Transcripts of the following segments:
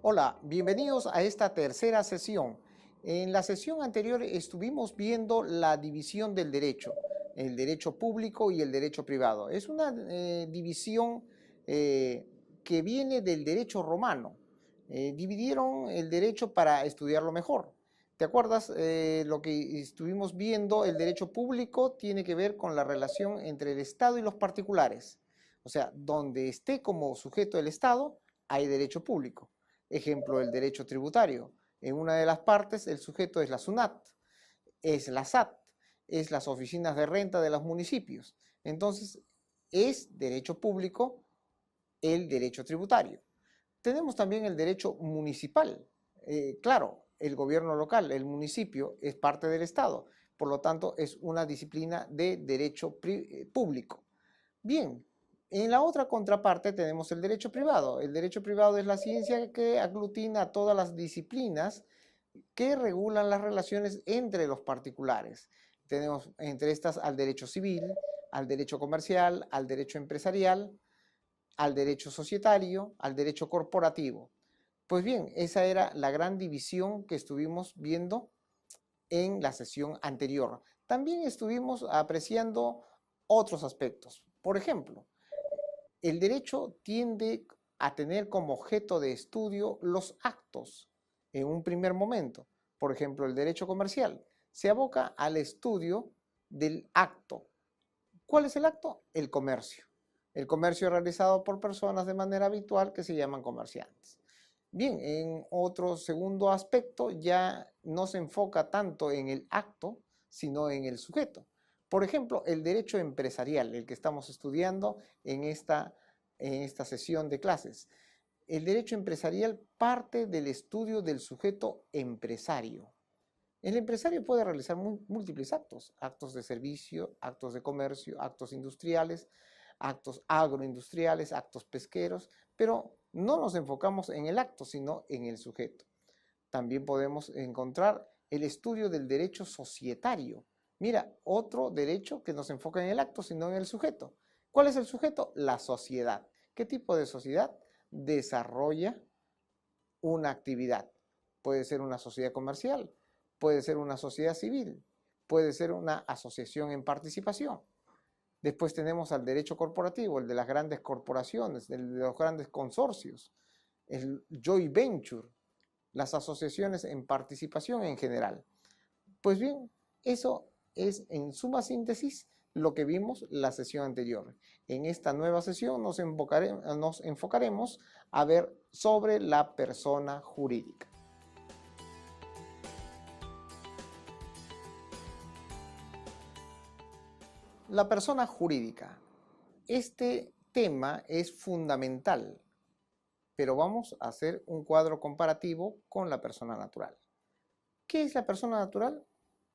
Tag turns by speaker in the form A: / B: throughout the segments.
A: Hola, bienvenidos a esta tercera sesión. En la sesión anterior estuvimos viendo la división del derecho, el derecho público y el derecho privado. Es una división que viene del derecho romano. Dividieron el derecho para estudiarlo mejor. ¿Te acuerdas lo que estuvimos viendo? El derecho público tiene que ver con la relación entre el Estado y los particulares. O sea, donde esté como sujeto el Estado, hay derecho público. Ejemplo, el derecho tributario. En una de las partes el sujeto es la SUNAT, es la SAT, es las oficinas de renta de los municipios. Entonces, es derecho público el derecho tributario. Tenemos también el derecho municipal. Claro, el gobierno local, el municipio, es parte del Estado. Por lo tanto, es una disciplina de derecho público. Bien, en la otra contraparte tenemos el derecho privado. El derecho privado es la ciencia que aglutina todas las disciplinas que regulan las relaciones entre los particulares. Tenemos entre estas al derecho civil, al derecho comercial, al derecho empresarial, al derecho societario, al derecho corporativo. Pues bien, esa era la gran división que estuvimos viendo en la sesión anterior. También estuvimos apreciando otros aspectos. Por ejemplo, el derecho tiende a tener como objeto de estudio los actos en un primer momento. Por ejemplo, el derecho comercial se aboca al estudio del acto. ¿Cuál es el acto? El comercio. El comercio realizado por personas de manera habitual que se llaman comerciantes. Bien, en otro segundo aspecto ya no se enfoca tanto en el acto, sino en el sujeto. Por ejemplo, el derecho empresarial, el que estamos estudiando en esta sesión de clases. El derecho empresarial parte del estudio del sujeto empresario. El empresario puede realizar múltiples actos, actos de servicio, actos de comercio, actos industriales, actos agroindustriales, actos pesqueros, pero no nos enfocamos en el acto, sino en el sujeto. También podemos encontrar el estudio del derecho societario. Mira, otro derecho que no se enfoca en el acto, sino en el sujeto. ¿Cuál es el sujeto? La sociedad. ¿Qué tipo de sociedad desarrolla una actividad? Puede ser una sociedad comercial, puede ser una sociedad civil, puede ser una asociación en participación. Después tenemos al derecho corporativo, el de las grandes corporaciones, el de los grandes consorcios, el joint venture, las asociaciones en participación en general. Pues bien, eso es en suma síntesis lo que vimos la sesión anterior. En esta nueva sesión nos enfocaremos a ver sobre la persona jurídica. La persona jurídica. Este tema es fundamental, pero vamos a hacer un cuadro comparativo con la persona natural. ¿Qué es la persona natural?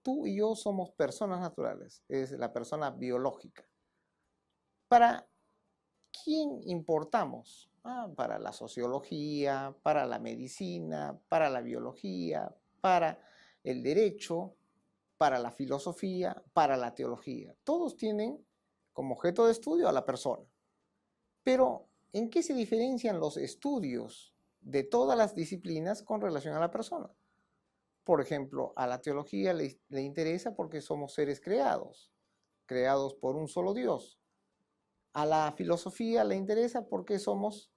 A: Tú y yo somos personas naturales, es la persona biológica. ¿Para quién importamos? Para la sociología, para la medicina, para la biología, para el derecho, para la filosofía, para la teología. Todos tienen como objeto de estudio a la persona. Pero, ¿en qué se diferencian los estudios de todas las disciplinas con relación a la persona? Por ejemplo, a la teología le interesa porque somos seres creados, creados por un solo Dios. A la filosofía le interesa porque somos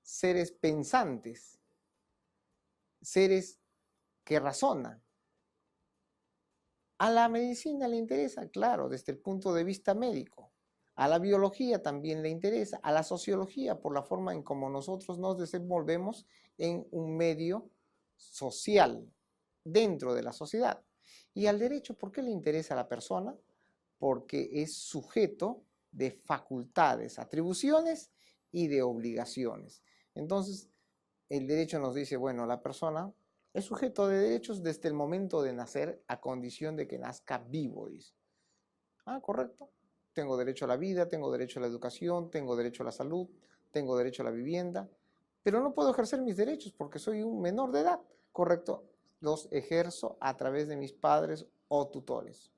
A: seres pensantes, seres que razonan. A la medicina le interesa, claro, desde el punto de vista médico. A la biología también le interesa, a la sociología por la forma en cómo nosotros nos desenvolvemos en un medio social, dentro de la sociedad. Y al derecho, ¿por qué le interesa a la persona? Porque es sujeto de facultades, atribuciones y de obligaciones. Entonces, el derecho nos dice, bueno, la persona es sujeto de derechos desde el momento de nacer a condición de que nazca vivo, dice. Correcto. Tengo derecho a la vida, tengo derecho a la educación, tengo derecho a la salud, tengo derecho a la vivienda, pero no puedo ejercer mis derechos porque soy un menor de edad, correcto. Los ejerzo a través de mis padres o tutores.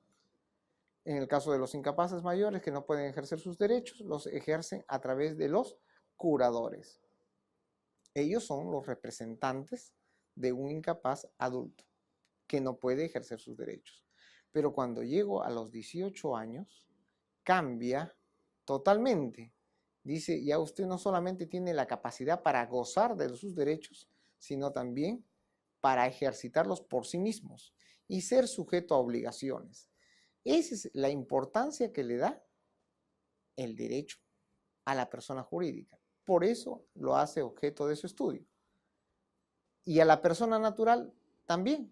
A: En el caso de los incapaces mayores que no pueden ejercer sus derechos, los ejercen a través de los curadores. Ellos son los representantes de un incapaz adulto que no puede ejercer sus derechos. Pero cuando llego a los 18 años, cambia totalmente. Dice, ya usted no solamente tiene la capacidad para gozar de sus derechos, sino también para ejercitarlos por sí mismos y ser sujeto a obligaciones. Esa es la importancia que le da el derecho a la persona jurídica. Por eso lo hace objeto de su estudio. Y a la persona natural también.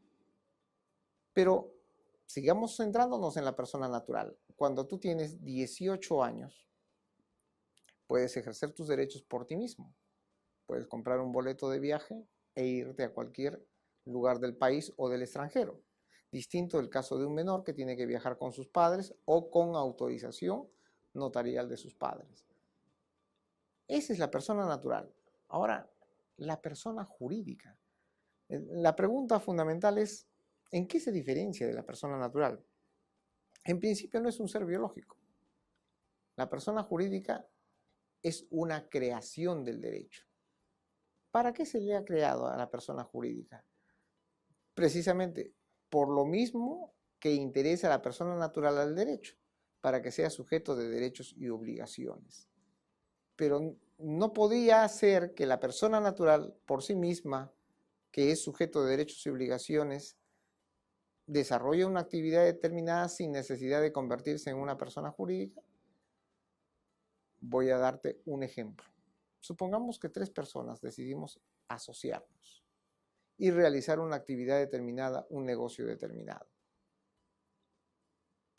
A: Pero sigamos centrándonos en la persona natural. Cuando tú tienes 18 años, puedes ejercer tus derechos por ti mismo. Puedes comprar un boleto de viaje e irte a cualquier lugar del país o del extranjero. Distinto del caso de un menor que tiene que viajar con sus padres o con autorización notarial de sus padres. Esa es la persona natural. Ahora, la persona jurídica. La pregunta fundamental es, ¿en qué se diferencia de la persona natural? En principio no es un ser biológico. La persona jurídica es una creación del derecho. ¿Para qué se le ha creado a la persona jurídica? Precisamente por lo mismo que interesa a la persona natural al derecho, para que sea sujeto de derechos y obligaciones. Pero no podía ser que la persona natural por sí misma, que es sujeto de derechos y obligaciones, desarrolle una actividad determinada sin necesidad de convertirse en una persona jurídica. Voy a darte un ejemplo. Supongamos que 3 personas decidimos asociarnos y realizar una actividad determinada, un negocio determinado.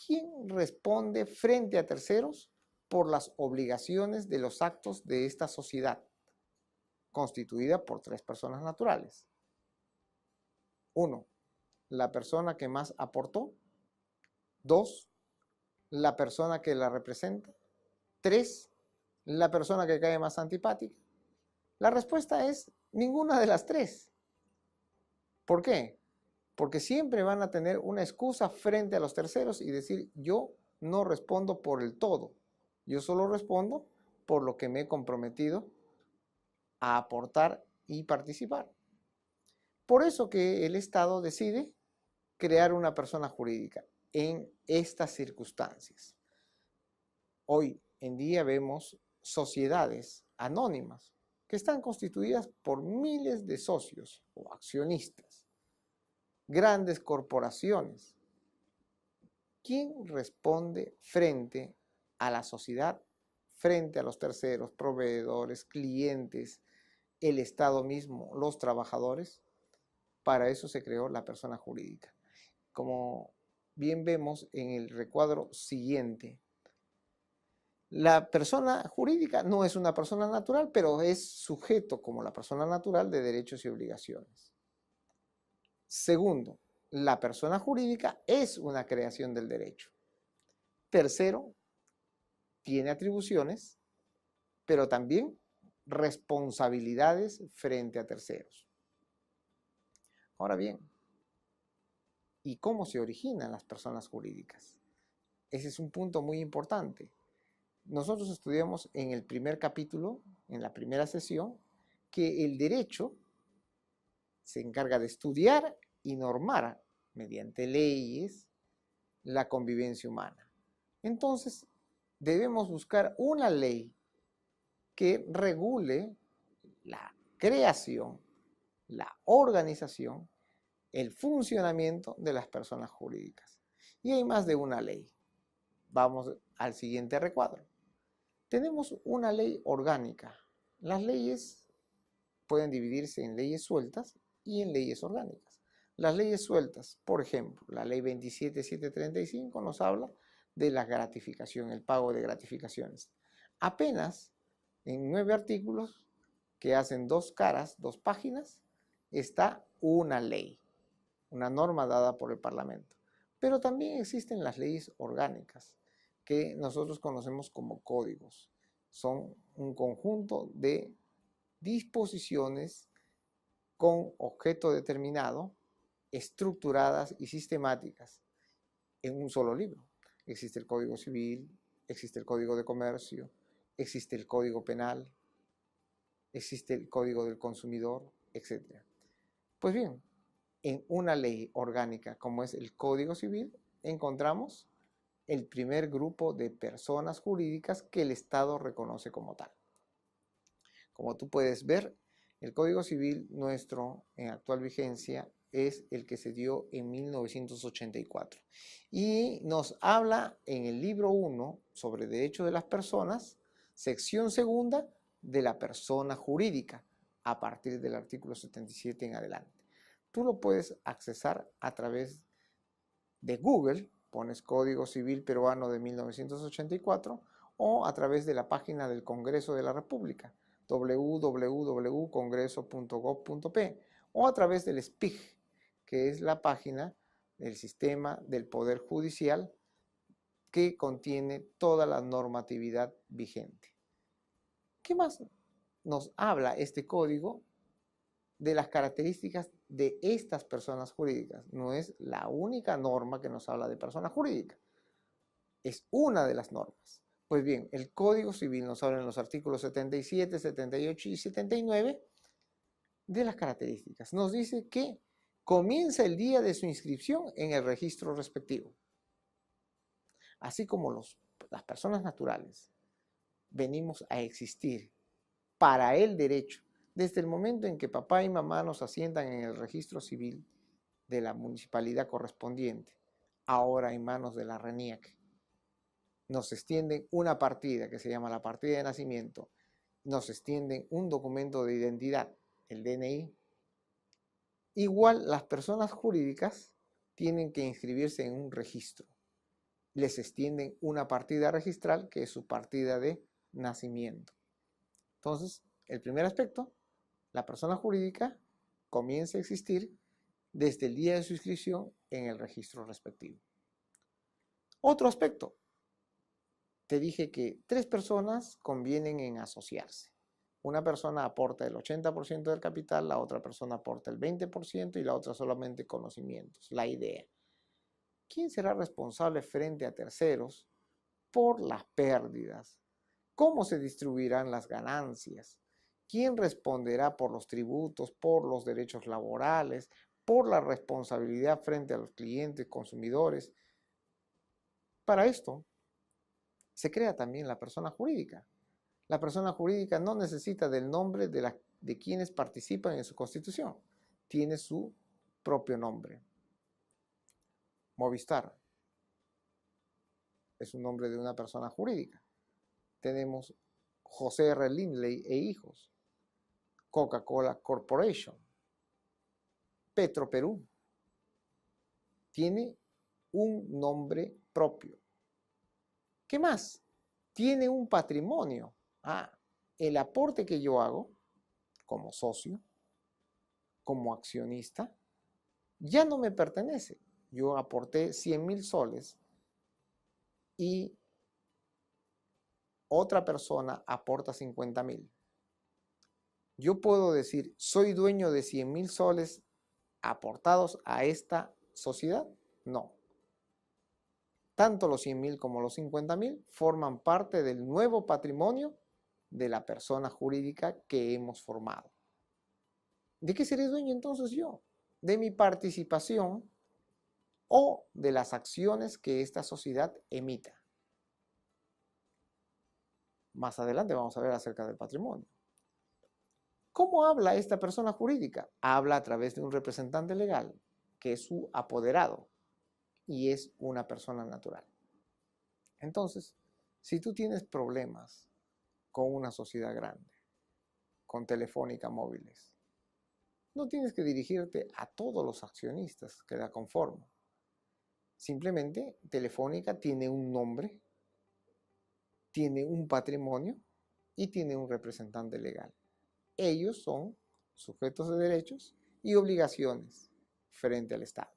A: ¿Quién responde frente a terceros por las obligaciones de los actos de esta sociedad, constituida por 3 personas naturales? 1. La persona que más aportó. 2. La persona que la representa. 3. La persona que cae más antipática. La respuesta es ninguna de las 3. ¿Por qué? Porque siempre van a tener una excusa frente a los terceros y decir, yo no respondo por el todo, yo solo respondo por lo que me he comprometido a aportar y participar. Por eso que el Estado decide crear una persona jurídica en estas circunstancias. Hoy en día vemos sociedades anónimas que están constituidas por miles de socios o accionistas, grandes corporaciones. ¿Quién responde frente a la sociedad, frente a los terceros, proveedores, clientes, el Estado mismo, los trabajadores? Para eso se creó la persona jurídica. Como bien vemos en el recuadro siguiente, la persona jurídica no es una persona natural, pero es sujeto como la persona natural de derechos y obligaciones. Segundo, la persona jurídica es una creación del derecho. Tercero, tiene atribuciones, pero también responsabilidades frente a terceros. Ahora bien, ¿y cómo se originan las personas jurídicas? Ese es un punto muy importante. Nosotros estudiamos en el primer capítulo, en la primera sesión, que el derecho se encarga de estudiar y normar mediante leyes la convivencia humana. Entonces, debemos buscar una ley que regule la creación, la organización, el funcionamiento de las personas jurídicas. Y hay más de una ley. Vamos al siguiente recuadro. Tenemos una ley orgánica. Las leyes pueden dividirse en leyes sueltas y en leyes orgánicas. Las leyes sueltas, por ejemplo, la ley 27735 nos habla de la gratificación, el pago de gratificaciones. Apenas en 9 artículos que hacen 2 caras, 2 páginas, está una ley, una norma dada por el Parlamento. Pero también existen las leyes orgánicas, que nosotros conocemos como códigos. Son un conjunto de disposiciones con objeto determinado, estructuradas y sistemáticas en un solo libro. Existe el Código Civil, existe el Código de Comercio, existe el Código Penal, existe el Código del Consumidor, etc. Pues bien, en una ley orgánica como es el Código Civil, encontramos el primer grupo de personas jurídicas que el Estado reconoce como tal. Como tú puedes ver, el Código Civil nuestro en actual vigencia es el que se dio en 1984 y nos habla en el libro 1 sobre derechos de las personas, sección segunda de la persona jurídica, a partir del artículo 77 en adelante. Tú lo puedes accesar a través de Google, pones Código Civil Peruano de 1984 o a través de la página del Congreso de la República, www.congreso.gov.p, o a través del SPIG, que es la página del Sistema del Poder Judicial que contiene toda la normatividad vigente. ¿Qué más nos habla este código? De las características de estas personas jurídicas. No es la única norma que nos habla de persona jurídica, es una de las normas. Pues bien, el Código Civil nos habla en los artículos 77, 78 y 79 de las características. Nos dice que comienza el día de su inscripción en el registro respectivo. Así como las personas naturales venimos a existir para el derecho desde el momento en que papá y mamá nos asientan en el registro civil de la municipalidad correspondiente, ahora en manos de la RENIEC, nos extienden una partida que se llama la partida de nacimiento, nos extienden un documento de identidad, el DNI. Igual las personas jurídicas tienen que inscribirse en un registro. Les extienden una partida registral que es su partida de nacimiento. Entonces, el primer aspecto, la persona jurídica comienza a existir desde el día de su inscripción en el registro respectivo. Otro aspecto, te dije que 3 personas convienen en asociarse. Una persona aporta el 80% del capital, la otra persona aporta el 20% y la otra solamente conocimientos, la idea. ¿Quién será responsable frente a terceros por las pérdidas? ¿Cómo se distribuirán las ganancias? ¿Quién responderá por los tributos, por los derechos laborales, por la responsabilidad frente a los clientes, consumidores? Para esto se crea también la persona jurídica. La persona jurídica no necesita del nombre de quienes participan en su constitución. Tiene su propio nombre. Movistar es un nombre de una persona jurídica. Tenemos José R. Lindley e hijos. Coca-Cola Corporation, Petroperú, tiene un nombre propio. ¿Qué más? Tiene un patrimonio. El aporte que yo hago como socio, como accionista, ya no me pertenece. Yo aporté 100,000 soles y otra persona aporta 50,000. Yo puedo decir, ¿soy dueño de 100,000 soles aportados a esta sociedad? No. Tanto los 100,000 como los 50,000 forman parte del nuevo patrimonio de la persona jurídica que hemos formado. ¿De qué seré dueño entonces yo? De mi participación o de las acciones que esta sociedad emita. Más adelante vamos a ver acerca del patrimonio. ¿Cómo habla esta persona jurídica? Habla a través de un representante legal, que es su apoderado, y es una persona natural. Entonces, si tú tienes problemas con una sociedad grande, con Telefónica Móviles, no tienes que dirigirte a todos los accionistas que la conforman. Simplemente, Telefónica tiene un nombre, tiene un patrimonio y tiene un representante legal. Ellos son sujetos de derechos y obligaciones frente al Estado.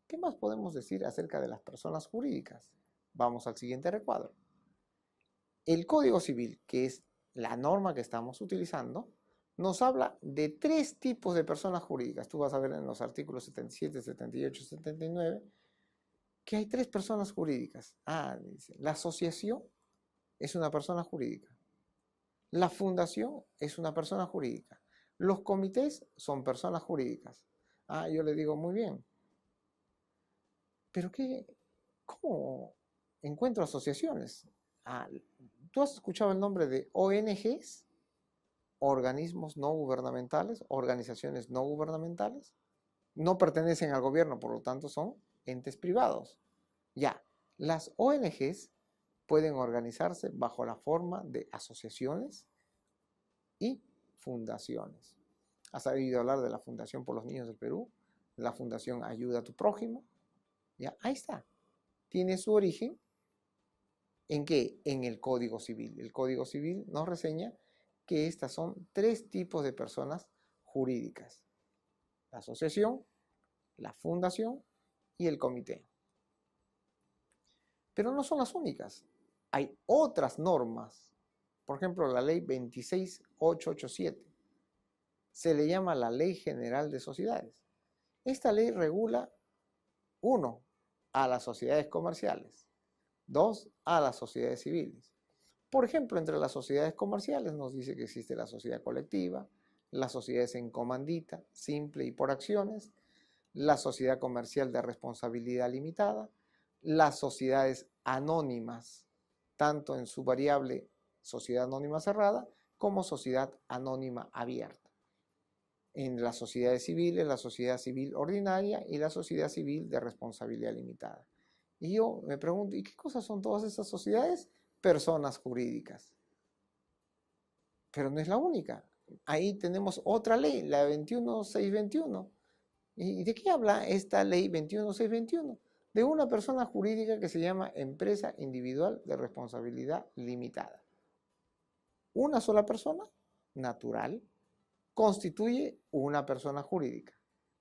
A: ¿Qué más podemos decir acerca de las personas jurídicas? Vamos al siguiente recuadro. El Código Civil, que es la norma que estamos utilizando, nos habla de 3 tipos de personas jurídicas. Tú vas a ver en los artículos 77, 78 y 79 que hay tres personas jurídicas. Dice, la asociación es una persona jurídica. La fundación es una persona jurídica. Los comités son personas jurídicas. Yo le digo, muy bien. ¿Pero cómo encuentro asociaciones? ¿Tú has escuchado el nombre de ONGs? Organismos no gubernamentales, organizaciones no gubernamentales. No pertenecen al gobierno, por lo tanto son entes privados. Ya, las ONGs pueden organizarse bajo la forma de asociaciones y fundaciones. ¿Has oído hablar de la Fundación por los Niños del Perú? La Fundación Ayuda a tu Prójimo. Ya, ahí está. Tiene su origen ¿en qué? En el Código Civil. El Código Civil nos reseña que estas son tres tipos de personas jurídicas: la asociación, la fundación y el comité. Pero no son las únicas. Hay otras normas. Por ejemplo, la ley 26887 se le llama la Ley General de Sociedades. Esta ley regula, 1, a las sociedades comerciales, 2, a las sociedades civiles. Por ejemplo, entre las sociedades comerciales nos dice que existe la sociedad colectiva, las sociedades en comandita, simple y por acciones, la sociedad comercial de responsabilidad limitada, las sociedades anónimas, tanto en su variable sociedad anónima cerrada como sociedad anónima abierta. En las sociedades civiles, la sociedad civil ordinaria y la sociedad civil de responsabilidad limitada. Y yo me pregunto, ¿y qué cosas son todas esas sociedades? Personas jurídicas. Pero no es la única. Ahí tenemos otra ley, la 21621. ¿Y de qué habla esta ley 21621? De una persona jurídica que se llama empresa individual de responsabilidad limitada. Una sola persona, natural, constituye una persona jurídica,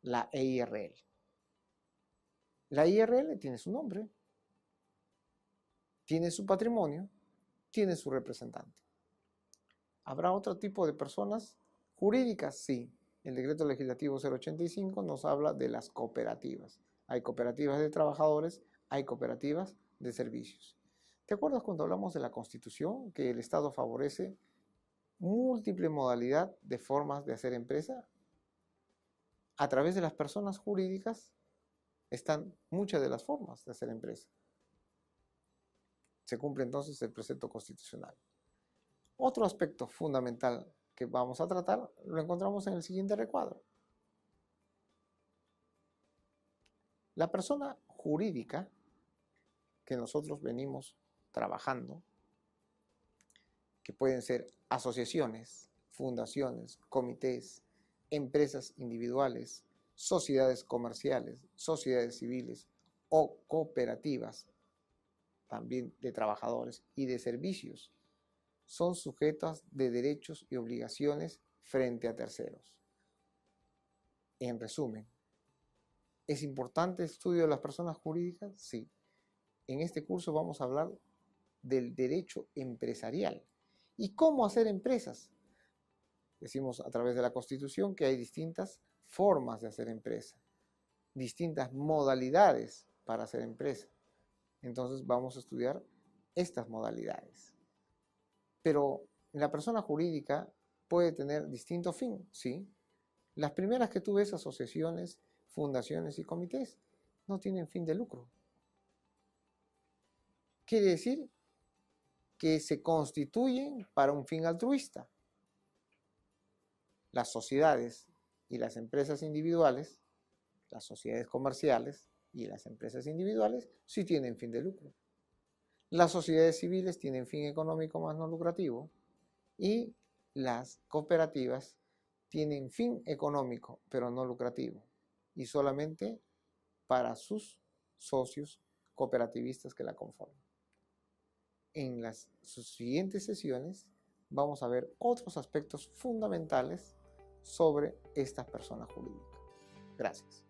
A: la EIRL. La IRL tiene su nombre, tiene su patrimonio, tiene su representante. ¿Habrá otro tipo de personas jurídicas? Sí. El decreto legislativo 085 nos habla de las cooperativas. Hay cooperativas de trabajadores, hay cooperativas de servicios. ¿Te acuerdas cuando hablamos de la Constitución, que el Estado favorece múltiple modalidad de formas de hacer empresa? A través de las personas jurídicas están muchas de las formas de hacer empresa. Se cumple entonces el precepto constitucional. Otro aspecto fundamental que vamos a tratar lo encontramos en el siguiente recuadro. La persona jurídica que nosotros venimos trabajando, que pueden ser asociaciones, fundaciones, comités, empresas individuales, sociedades comerciales, sociedades civiles o cooperativas, también de trabajadores y de servicios, son sujetas de derechos y obligaciones frente a terceros. En resumen, ¿es importante el estudio de las personas jurídicas? Sí. En este curso vamos a hablar del derecho empresarial y cómo hacer empresas. Decimos a través de la Constitución que hay distintas formas de hacer empresa, distintas modalidades para hacer empresa. Entonces vamos a estudiar estas modalidades. Pero la persona jurídica puede tener distinto fin, ¿sí? Las primeras que tú ves, asociaciones, fundaciones y comités, no tienen fin de lucro. Quiere decir que se constituyen para un fin altruista. Las sociedades y las empresas individuales, las sociedades comerciales y las empresas individuales, sí tienen fin de lucro. Las sociedades civiles tienen fin económico más no lucrativo y las cooperativas tienen fin económico pero no lucrativo y solamente para sus socios cooperativistas que la conforman. En las siguientes sesiones vamos a ver otros aspectos fundamentales sobre estas personas jurídicas. Gracias.